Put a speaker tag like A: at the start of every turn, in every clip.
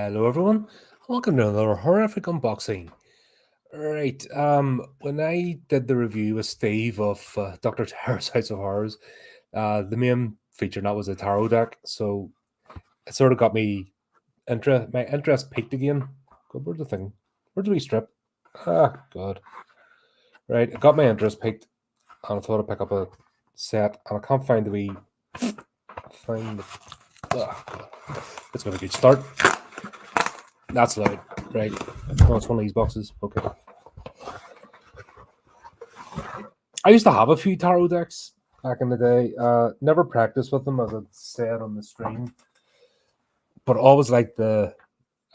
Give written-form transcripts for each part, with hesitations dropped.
A: Hello everyone, welcome to another horrific unboxing. Right, when I did the review with Steve of Dr. Terror's House of Horrors, the main feature that was a tarot deck, so it sort of got my interest peaked again. God, where's the thing? Where's the wee strip? Ah, God. Right, it got my interest peaked, and I thought I'd pick up a set, and I can't find the wee thing. God. It's got a good start. That's loud. Right. Oh, it's one of these boxes. Okay. I used to have a few tarot decks back in the day. Never practiced with them, as I said on the stream, but always liked the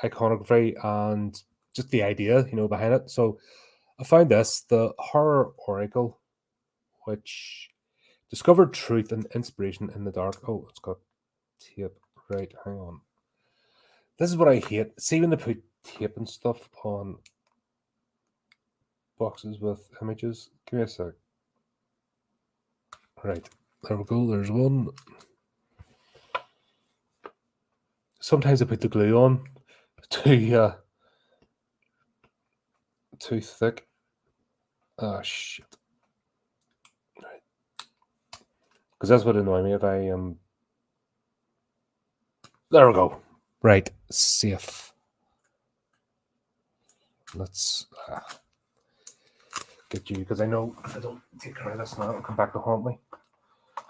A: iconography and just the idea, behind it. So I found this, the Horror Oracle, which discovered truth and inspiration in the dark. Oh, it's got tape. Right, hang on. This is what I hate. See when they put tape and stuff on boxes with images. Give me a sec. Right, there we go. There's one. Sometimes I put the glue on too thick. Oh shit! Right, because that's what annoys me if I There we go. Right, safe. Let's get you, because I know if I don't take care of this now, it'll come back to haunt me.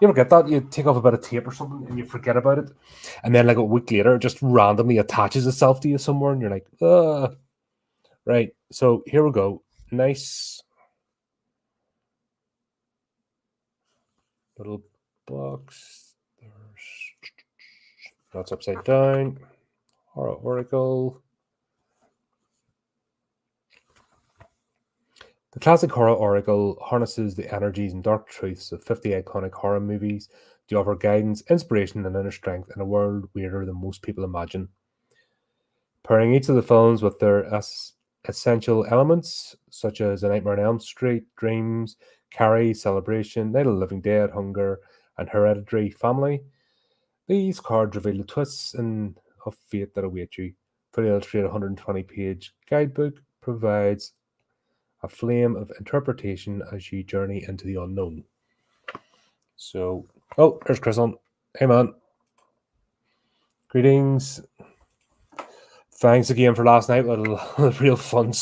A: You ever get that? You take off a bit of tape or something and you forget about it, and then like a week later, it just randomly attaches itself to you somewhere, and you're like, ugh. Right, so here we go. Nice little box. That's upside down. Horror Oracle. The classic Horror Oracle harnesses the energies and dark truths of 50 iconic horror movies to offer guidance, inspiration, and inner strength in a world weirder than most people imagine. Pairing each of the films with their essential elements, such as A Nightmare on Elm Street, Dreams, Carrie, Celebration, Night of the Living Dead, Hunger, and Hereditary Family, these cards reveal the twists of fate that await you. For the illustrated 120-page guidebook provides a flame of interpretation as you journey into the unknown. So, oh, there's Chris on. Hey, man. Greetings. Thanks again for last night. What a real fun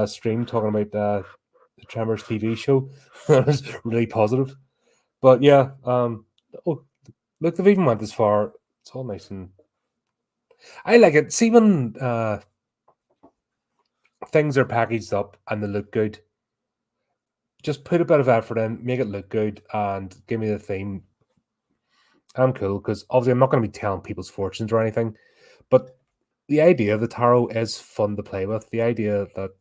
A: stream talking about the Tremors TV show. It was really positive. But yeah, look, they've even went this far. It's all nice and I like it. See when things are packaged up and they look good, just put a bit of effort in, make it look good, and give me the theme. I'm cool, because obviously I'm not going to be telling people's fortunes or anything, but the idea of the tarot is fun to play with. The idea that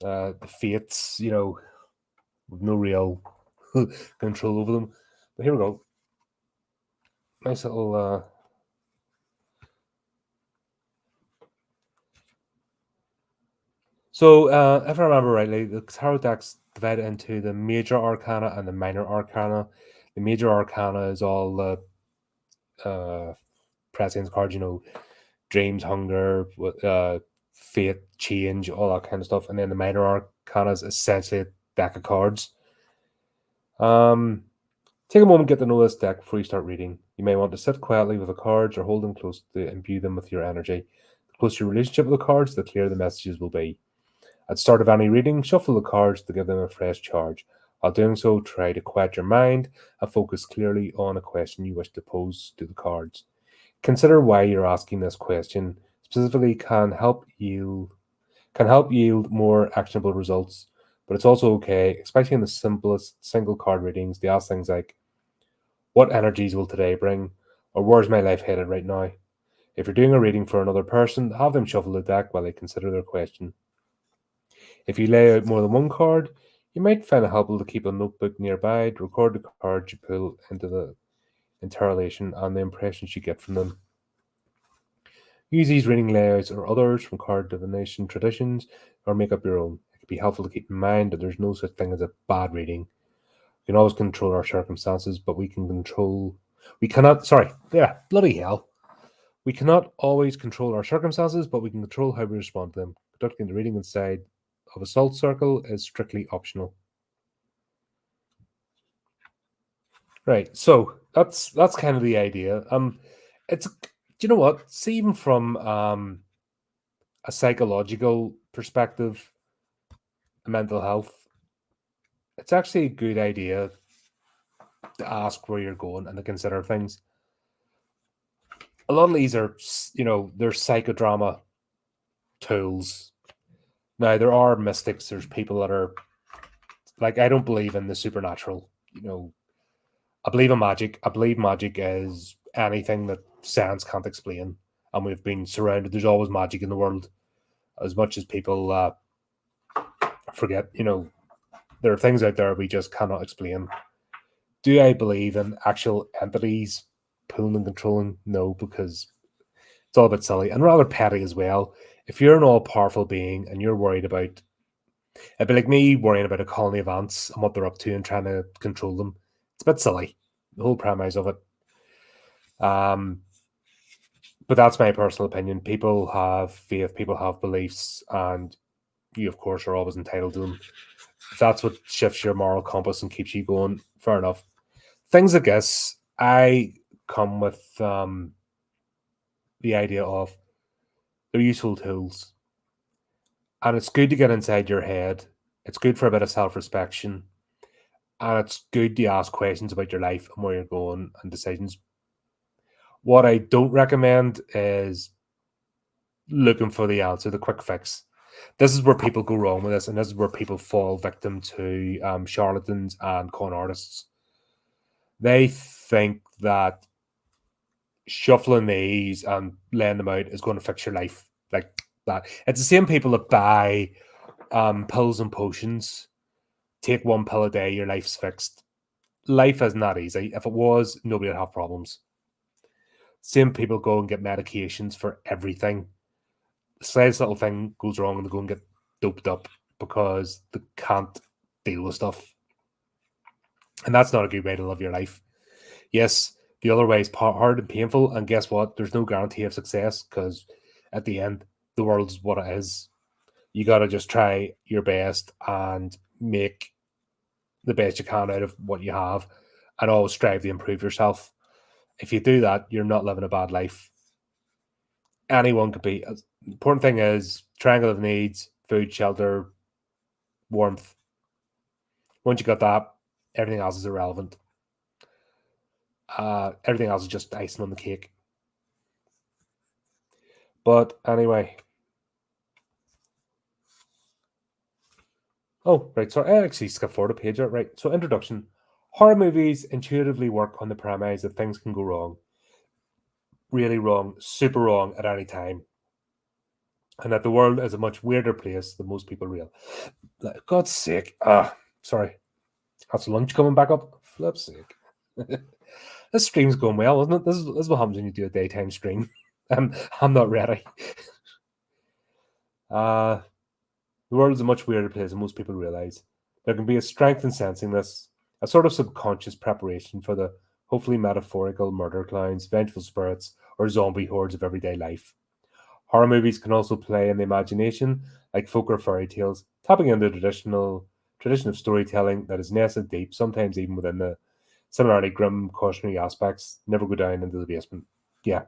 A: the fates, with no real control over them. But here we go. Nice little So, if I remember rightly, the tarot deck's divided into the major arcana and the minor arcana. The major arcana is all the prescience cards, dreams, hunger, fate, change, all that kind of stuff. And then the minor arcana is essentially a deck of cards. Take a moment to get to know this deck before you start reading. You may want to sit quietly with the cards or hold them close to imbue them with your energy. The closer your relationship with the cards, the clearer the messages will be. At the start of any reading, shuffle the cards to give them a fresh charge. While doing so, try to quiet your mind and focus clearly on a question you wish to pose to the cards. Consider why you're asking this question. Specifically, can help yield more actionable results, but it's also okay, especially in the simplest single card readings, to ask things like, what energies will today bring? Or where's my life headed right now? If you're doing a reading for another person, have them shuffle the deck while they consider their question. If you lay out more than one card, you might find it helpful to keep a notebook nearby to record the cards you pull into the interrelation and the impressions you get from them. Use these reading layouts or others from card divination traditions, or make up your own. It can be helpful to keep in mind that there's no such thing as a bad reading. We can always control our circumstances, but we cannot, bloody hell. We cannot always control our circumstances, but we can control how we respond to them. Conducting the reading inside of a salt circle is strictly optional. Right. So that's kind of the idea. It's, do you know what? See, even from a psychological perspective, mental health, it's actually a good idea to ask where you're going and to consider things. A lot of these are, they're psychodrama tools. Now, there are mystics. There's people that are like, I don't believe in the supernatural. I believe in magic. I believe magic is anything that science can't explain. And we've been surrounded. There's always magic in the world. As much as people forget, there are things out there we just cannot explain. Do I believe in actual entities pulling and controlling? No, because it's all a bit silly and rather petty as well. If you're an all-powerful being and you're worried about, it'd be like me worrying about a colony of ants and what they're up to and trying to control them. It's a bit silly, the whole premise of it. But that's my personal opinion. People have faith, people have beliefs, and you, of course, are always entitled to them. If that's what shifts your moral compass and keeps you going, fair enough. Things like this, I come with the idea of they're useful tools. And it's good to get inside your head. It's good for a bit of self-respection. And it's good to ask questions about your life and where you're going and decisions. What I don't recommend is looking for the answer, the quick fix. This is where people go wrong with this, and this is where people fall victim to charlatans and con artists. They think that shuffling these and laying them out is going to fix your life like that. It's the same people that buy pills and potions. Take one pill a day, your life's fixed. Life is not easy. If it was, nobody would have problems. Same people go and get medications for everything. The slightest little thing goes wrong and they go and get doped up because they can't deal with stuff. And that's not a good way to live your life. Yes, the other way is hard and painful, and guess what? There's no guarantee of success because at the end, the world's what it is. You got to just try your best and make the best you can out of what you have and always strive to improve yourself. If you do that, you're not living a bad life. Anyone could be. The important thing is triangle of needs, food, shelter, warmth. Once you got that, everything else is irrelevant. Everything else is just icing on the cake. But anyway. Oh, right. So I actually skipped forward a page. Right. So introduction. Horror movies intuitively work on the premise that things can go wrong. Really wrong, super wrong at any time. And that the world is a much weirder place than most people realize. Like, God's sake. Sorry. That's lunch coming back up. Flip's sake. This stream's going well, isn't it? This is what happens when you do a daytime stream. I'm not ready. The world is a much weirder place than most people realize. There can be a strength in sensing this, a sort of subconscious preparation for the hopefully metaphorical murder clowns, vengeful spirits, or zombie hordes of everyday life. Horror movies can also play in the imagination, like folk or fairy tales, tapping into the tradition of storytelling that is nested deep, sometimes even within the similarly grim, cautionary aspects. Never go down into the basement. Yeah.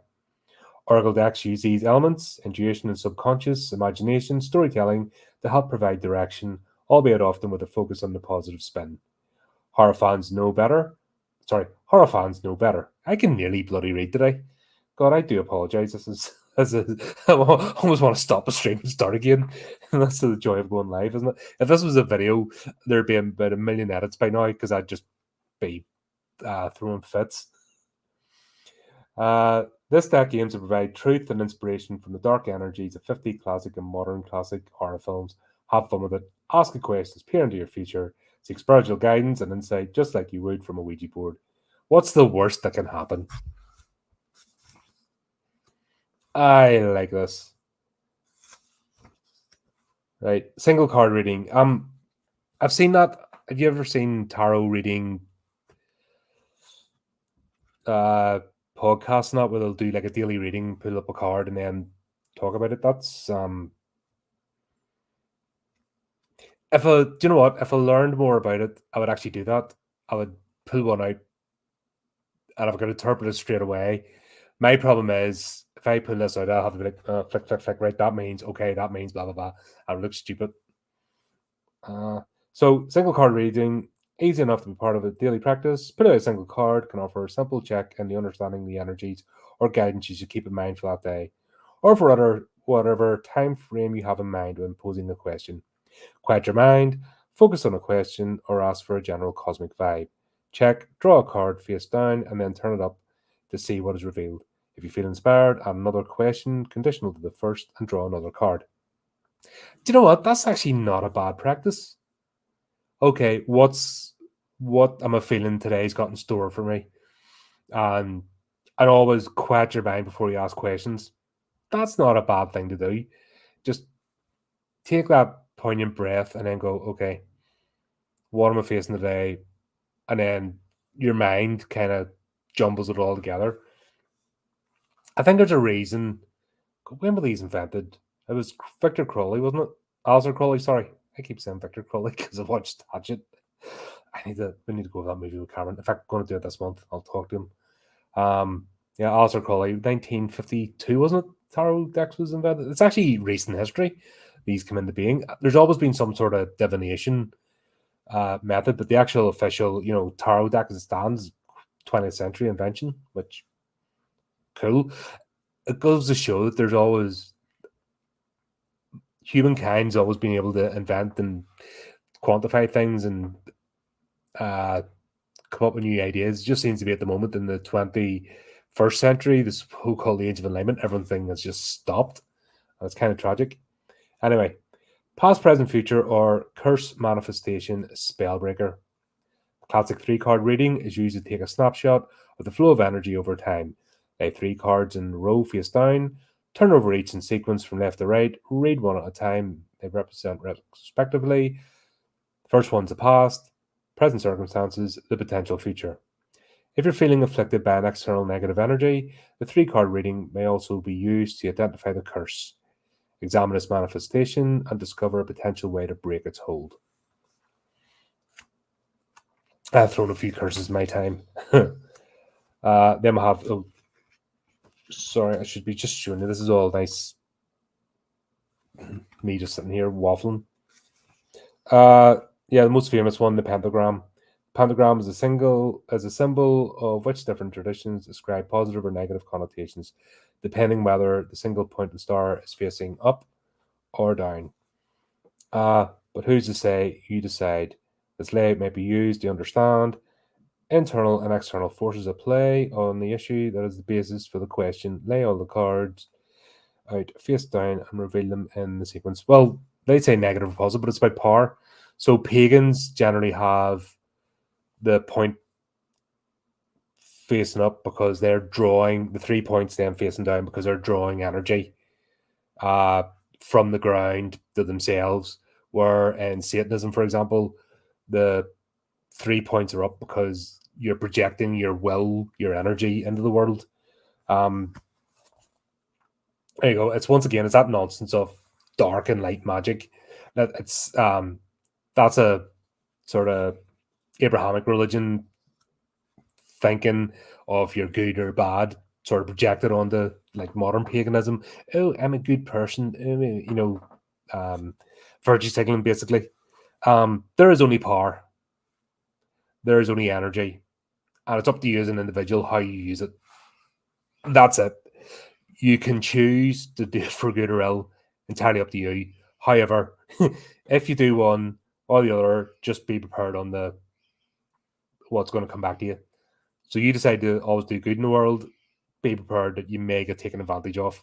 A: Oracle decks use these elements, intuition and subconscious, imagination, storytelling, to help provide direction, albeit often with a focus on the positive spin. Horror fans know better. Horror fans know better. I can nearly bloody read today. God, I do apologise. I almost want to stop the stream and start again. And that's the joy of going live, isn't it? If this was a video, there'd be about 1 million edits by now because I'd just be throwing fits. This deck aims to provide truth and inspiration from the dark energies of 50 classic and modern classic horror films. Have fun with it. Ask the questions, peer into your future, seek spiritual guidance and insight just like you would from a Ouija board. What's the worst that can happen? I like this. Right. Single card reading. I've seen that. Have you ever seen tarot reading podcasts and that where they'll do like a daily reading, pull up a card, and then talk about it. That's if I, do you know what? If I learned more about it, I would actually do that. I would pull one out and I've got to interpret it straight away. My problem is if I pull this out, I'll have to be like, flick, flick, flick, right? That means, okay, that means blah, blah, blah. I look stupid. So single card reading, easy enough to be part of a daily practice. Put out a single card can offer a simple check in the understanding the energies or guidance you should keep in mind for that day, or for whatever time frame you have in mind when posing a question. Quiet your mind, focus on a question, or ask for a general cosmic vibe. Check, draw a card face down, and then turn it up to see what is revealed. If you feel inspired, add another question conditional to the first and draw another card. Do you know what? That's actually not a bad practice. Okay, what am I feeling today's got in store for me? And always quiet your mind before you ask questions. That's not a bad thing to do. Just take that poignant breath and then go, okay, what am I facing today? And then your mind kind of jumbles it all together. I think there's a reason. When were these invented? It was Victor Crowley, wasn't it? Alistair Crowley, sorry. I keep saying Victor Crowley because I watched Hatchet. We need to go with that movie with Cameron. In fact, I'm going to do it this month. I'll talk to him. Yeah, Alistair Crowley, 1952, wasn't it? Tarot decks was invented. It's actually recent history. These come into being. There's always been some sort of divination method, but the actual official, tarot deck as it stands, 20th century invention, which cool. It goes to show that there's always humankind's always been able to invent and quantify things and come up with new ideas. It just seems to be at the moment in the 21st century, this whole called the Age of Enlightenment, everything has just stopped. And it's kind of tragic. Anyway, past, present, future, or curse manifestation spellbreaker. Classic 3-card reading is used to take a snapshot of the flow of energy over time. Lay 3 cards in a row face down, turn over each in sequence from left to right, read one at a time. They represent respectively. First one's the past, present circumstances, the potential future. If you're feeling afflicted by an external negative energy, the 3-card reading may also be used to identify the curse, examine its manifestation, and discover a potential way to break its hold. I've thrown a few curses in my time. Then I have... Oh, sorry, I should be just showing you. This is all nice. Me just sitting here waffling. Yeah, the most famous one, the pentagram. Pentagram is a symbol of which different traditions ascribe positive or negative connotations, depending whether the single pointed star is facing up or down. But who's to say? You decide. This layout may be used to understand internal and external forces at play on the issue that is the basis for the question. Lay all the cards out face down and reveal them in the sequence. Well, they say negative or positive, but it's about power. So pagans generally have the point facing up because they're drawing the 3 points then facing down because they're drawing energy from the ground to themselves. Where in Satanism, for example, the 3 points are up because you're projecting your will, your energy into the world. There you go. It's once again, it's that nonsense of dark and light magic. That's a sort of Abrahamic religion thinking of you're good or bad, sort of projected onto like modern paganism. Oh, I'm a good person. Virtue signaling basically. There is only power. There is only energy, and it's up to you as an individual how you use it. That's it. You can choose to do it for good or ill, entirely up to you. However, if you do one or the other, just be prepared on what's going to come back to you. So you decide to always do good in the world, be prepared that you may get taken advantage of,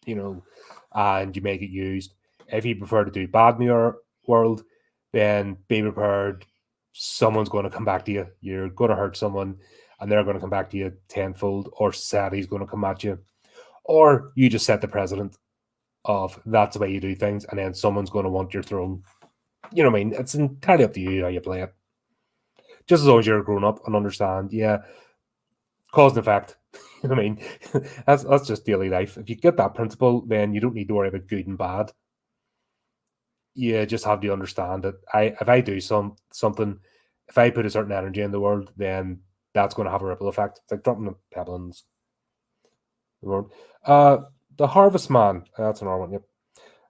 A: and you may get used. If you prefer to do bad in your world, then be prepared. Someone's going to come back to you. You're going to hurt someone, and they're going to come back to you tenfold, or society's going to come at you. Or you just set the precedent of that's the way you do things, and then someone's going to want your throne. You know what I mean? It's entirely up to you how you play it. Just as long as you're grown up and understand, yeah, Cause and effect. I mean, that's just daily life. If you get that principle, then you don't need to worry about good and bad. You just have to understand that if I do something, if I put a certain energy in the world, then that's going to have a ripple effect. It's like dropping a pebble in the world. Uh, the Harvest Man. That's another one. Yep.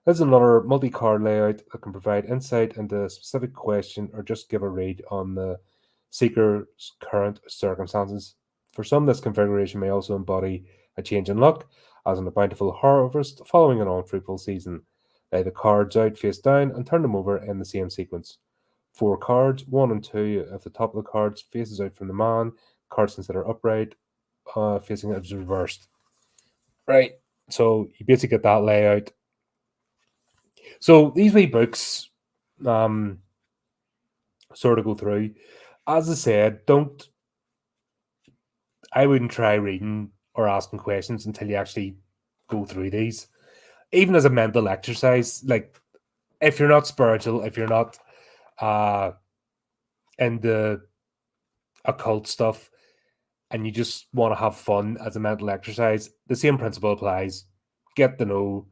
A: This is another multi-card layout that can provide insight into a specific question or just give a read on the seeker's current circumstances. For some, this configuration may also embody a change in luck, as in a bountiful harvest following an unfruitful season. Lay the cards out face down and turn them over in the same sequence. 4 cards, 1 and 2 at the top of the cards, faces out from the man. Cards considered upright, facing it is reversed. Right. So you basically get that layout. So these wee books sort of go through. As I said, I wouldn't try reading or asking questions until you actually go through these. Even as a mental exercise, like if you're not spiritual, if you're not into occult stuff and you just want to have fun as a mental exercise, the same principle applies. Get to know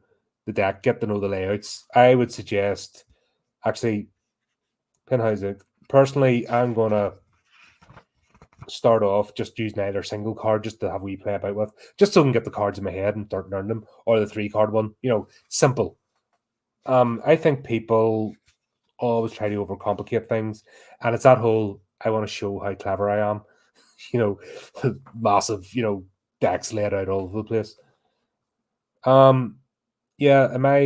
A: the deck, get to know the layouts. I would suggest actually Pinhouse. Personally, I'm gonna start off just using either single card just to have a wee play about with, just so I can get the cards in my head and start learning them, or the 3 card one. Simple. I think people always try to overcomplicate things, and it's that whole I want to show how clever I am. Massive, decks laid out all over the place. Yeah, am I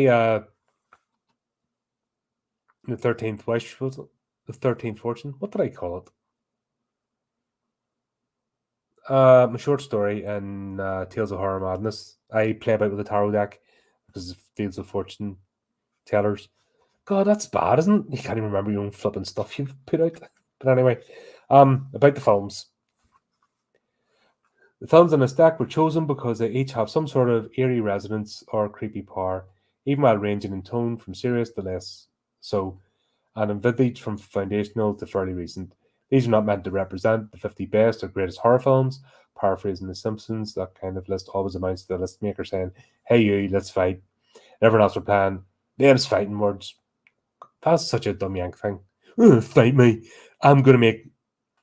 A: the 13th wish? Was it the 13th fortune? What did I call it? My short story in Tales of Horror Madness. I play about with the tarot deck because it deals with fortune tellers. God, that's bad, isn't it? You can't even remember your own flipping stuff you've put out. But anyway, about the films. The films in this deck were chosen because they each have some sort of eerie resonance or creepy power, even while ranging in tone from serious to less so, and in vintage from foundational to fairly recent. These are not meant to represent the 50 best or greatest horror films. Paraphrasing The Simpsons, that kind of list always amounts to the list maker saying, "Hey, you, let's fight." And everyone else replying, "Them's fighting words." That's such a dumb yank thing. Fight me. I'm going to make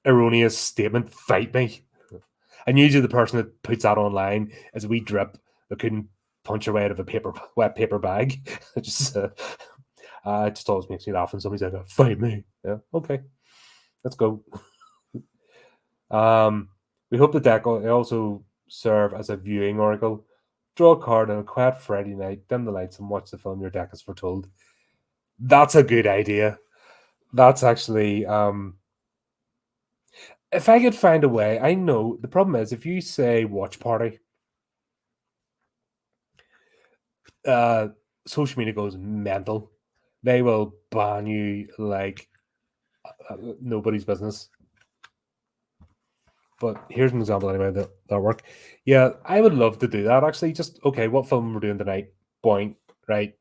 A: erroneous statement. Fight me. And usually the person that puts that online is a wee drip that couldn't punch her way out of a wet paper bag. It just always makes me laugh when somebody's like, "Fight me." Yeah, okay, let's go. We hope the deck will also serve as a viewing oracle. Draw a card on a quiet Friday night, dim the lights, and watch the film your deck is foretold. That's a good idea. That's actually, if I could find a way, I know the problem is if you say watch party, social media goes mental. They will ban you like nobody's business. But here's an example anyway that work. Yeah, I would love to do that actually. Just okay, what film we're doing tonight? Point, right?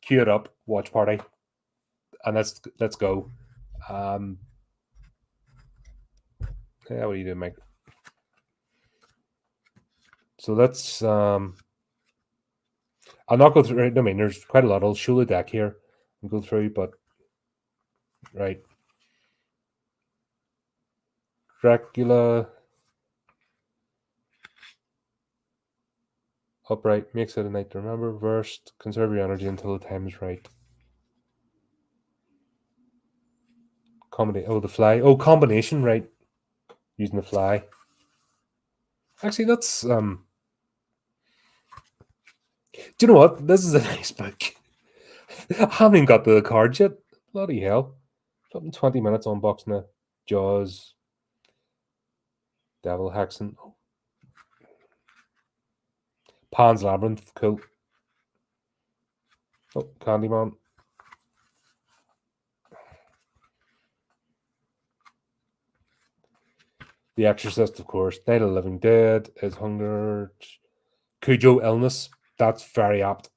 A: Cue it up, watch party, and let's go. Yeah, what are you doing, Mike? So let's I'll not go through. I mean, there's quite a lot. I'll show the deck here and go through, but right, Dracula. Upright, makes it a night to remember. Reversed, conserve your energy until the time is right. The fly. Oh, combination, right? Using the fly. Actually, that's Do you know what? This is a nice book. I haven't even got the cards yet. Bloody hell! 20 minutes unboxing it. Jaws. Devil Hexen. Pan's Labyrinth. Cool. Oh, Candyman. The Exorcist, of course. Night of the Living Dead. Is Hunger. Cujo Illness. That's very apt.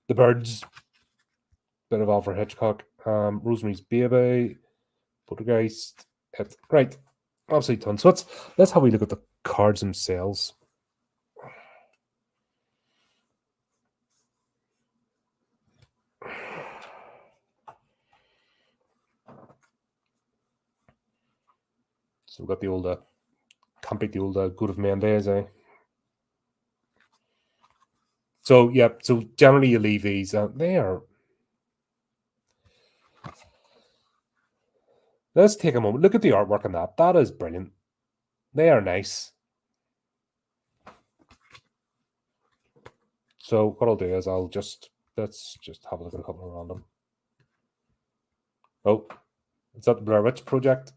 A: The Birds. Bit of Alfred Hitchcock. Rosemary's Baby. Poltergeist. Right. Absolutely tons. So let's have a look at the cards themselves. So we've got the old can't beat the old good of Mendes, eh? So yeah, so generally you leave these. They are. Let's take a moment. Look at the artwork on that. That is brilliant. They are nice. So what I'll do is let's just have a look at a couple of random. Oh, is that the Blair Witch Project?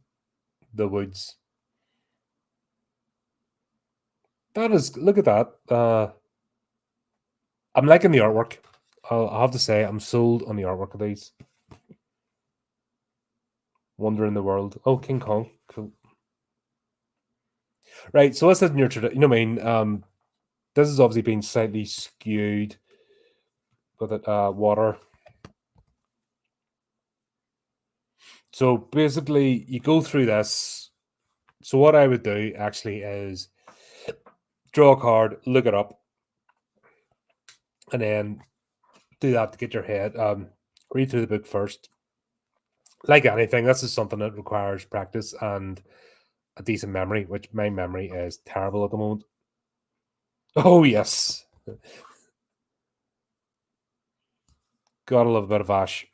A: The Woods. That is. Look at that. I'm liking the artwork. I'll have to say I'm sold on the artwork of these. Wonder in the World. Oh, King Kong. Cool. Right. So what's that in your tradition? You know what I mean? This has obviously been slightly skewed with it, water. So basically, you go through this. So what I would do actually is draw a card, look it up, and then do that to get your head. Read through the book first. Like anything, this is something that requires practice and a decent memory, which my memory is terrible at the moment. Oh yes, gotta love a bit of Ash.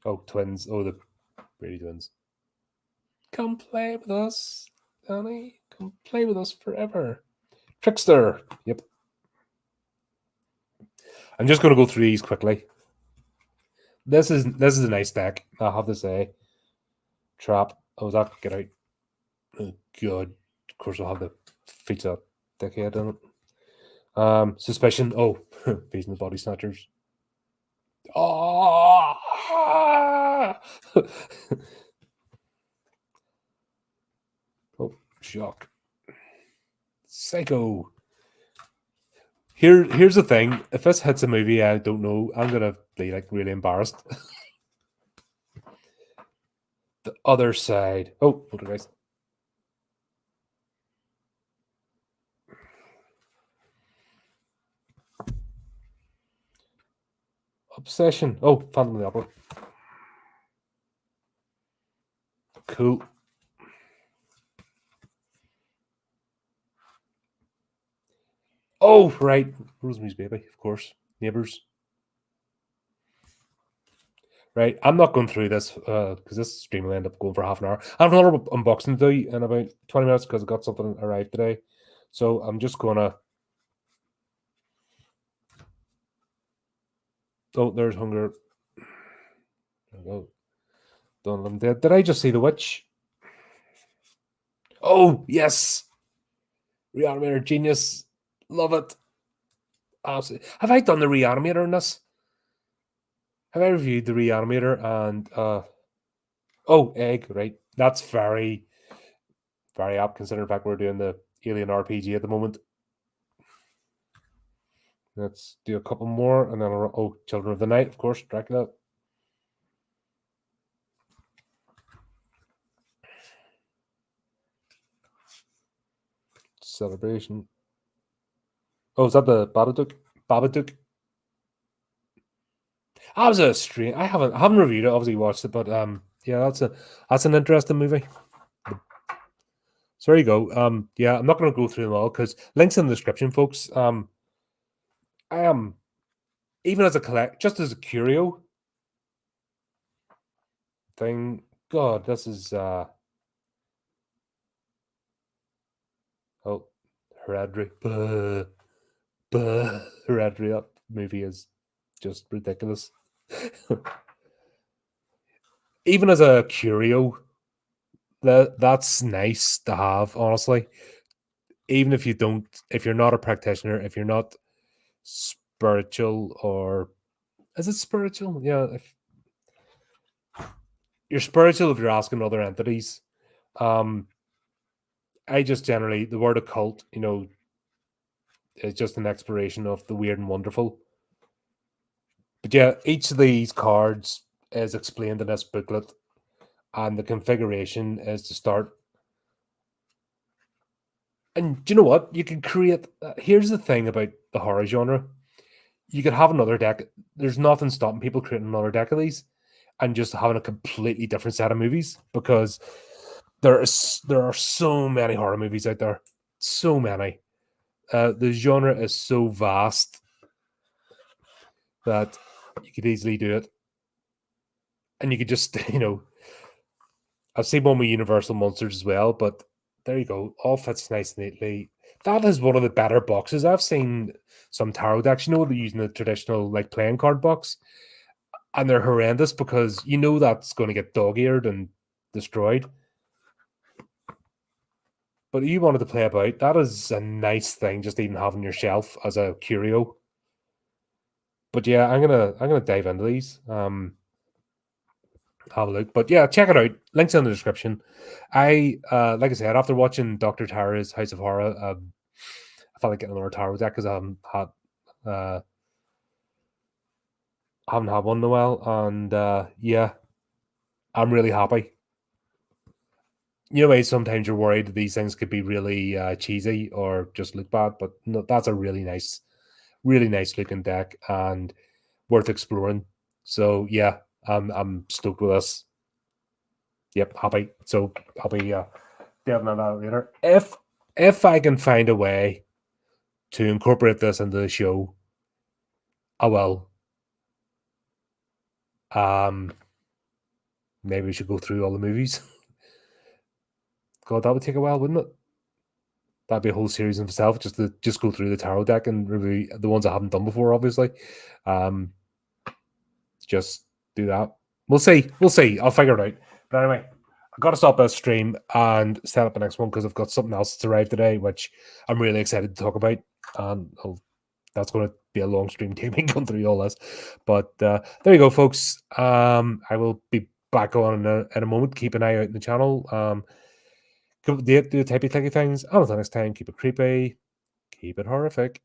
A: Oh, twins. Oh, the Brady twins. Come play with us, Danny. Come play with us forever. Trickster. Yep. I'm just going to go through these quickly. This is a nice deck, I have to say. Trap. Oh, that get out. Oh, God. Of course, we'll have the feats that dickhead in it. Suspicion. Oh, Beast and the Body Snatchers. Oh, oh, shock. Psycho. Here's the thing. If this hits a movie I don't know, I'm gonna be like really embarrassed. The Other Side. Oh, hold on, guys. Obsession. Oh, Phantom of the Opera. Cool. Oh, right. Rosemary's Baby, of course. Neighbours. Right. I'm not going through this because this stream will end up going for half an hour. I have another unboxing to do in about 20 minutes because I got something arrived today. So I'm just going to. Oh, there's Hunger. There we go. Done. Did I just see The Witch? Oh, yes. Reanimator genius. Love it. Absolutely. Have I done the Reanimator in this? Have I reviewed the Reanimator and oh, Egg, right. That's very, very apt considering the fact we're doing the Alien RPG at the moment. Let's do a couple more and then oh, Children of the Night, of course, Dracula. Celebration. Oh, is that the Babadook? Babadook. That was a strange. I haven't reviewed it. Obviously, watched it, but yeah, that's an interesting movie. So there you go. Yeah, I'm not going to go through them all because links in the description, folks. I am even as a just as a curio thing. God, this is oh, Hereditary. Hereditary. That movie is just ridiculous. Even as a curio, that's nice to have, honestly. Even if if you're not a practitioner, if you're not spiritual, or is it spiritual? Yeah, if you're spiritual, if you're asking other entities, I just generally the word occult, is just an exploration of the weird and wonderful. But yeah, each of these cards is explained in this booklet, and the configuration is to start. And do you know what? You can create. Here's the thing about the horror genre: you could have another deck. There's nothing stopping people creating another deck of these and just having a completely different set of movies, because there are so many horror movies out there, so many. The genre is so vast that you could easily do it, and you could just I've seen one with Universal Monsters as well, but there you go, all fits nice and neatly. That is one of the better boxes. I've seen some tarot decks, they're using the traditional like playing card box, and they're horrendous because that's going to get dog-eared and destroyed. But if you wanted to play about, that is a nice thing, just even having your shelf as a curio. But yeah, I'm gonna dive into these. Have a look. But yeah, check it out. Links in the description. I like I said, after watching Dr. Tara's House of Horror, I felt like getting another tarot deck because I haven't had one in a while, and yeah, I'm really happy. Sometimes you're worried that these things could be really cheesy or just look bad, but no, that's a really nice looking deck and worth exploring. So yeah, I'm stoked with this. Yep, happy. So I'll be delving on that later. If I can find a way to incorporate this into the show, I will. Maybe we should go through all the movies. God, that would take a while, wouldn't it? That'd be a whole series in itself, just to go through the tarot deck and review the ones I haven't done before, obviously. Just do that. We'll see. I'll figure it out. But anyway, I got to stop this stream and set up the next one because I've got something else that's arrived today, which I'm really excited to talk about. And that's going to be a long stream, take me going through all this. But there you go, folks. I will be back on in a moment. Keep an eye out in the channel. Do the typey clicky things. Until next time, keep it creepy, keep it horrific.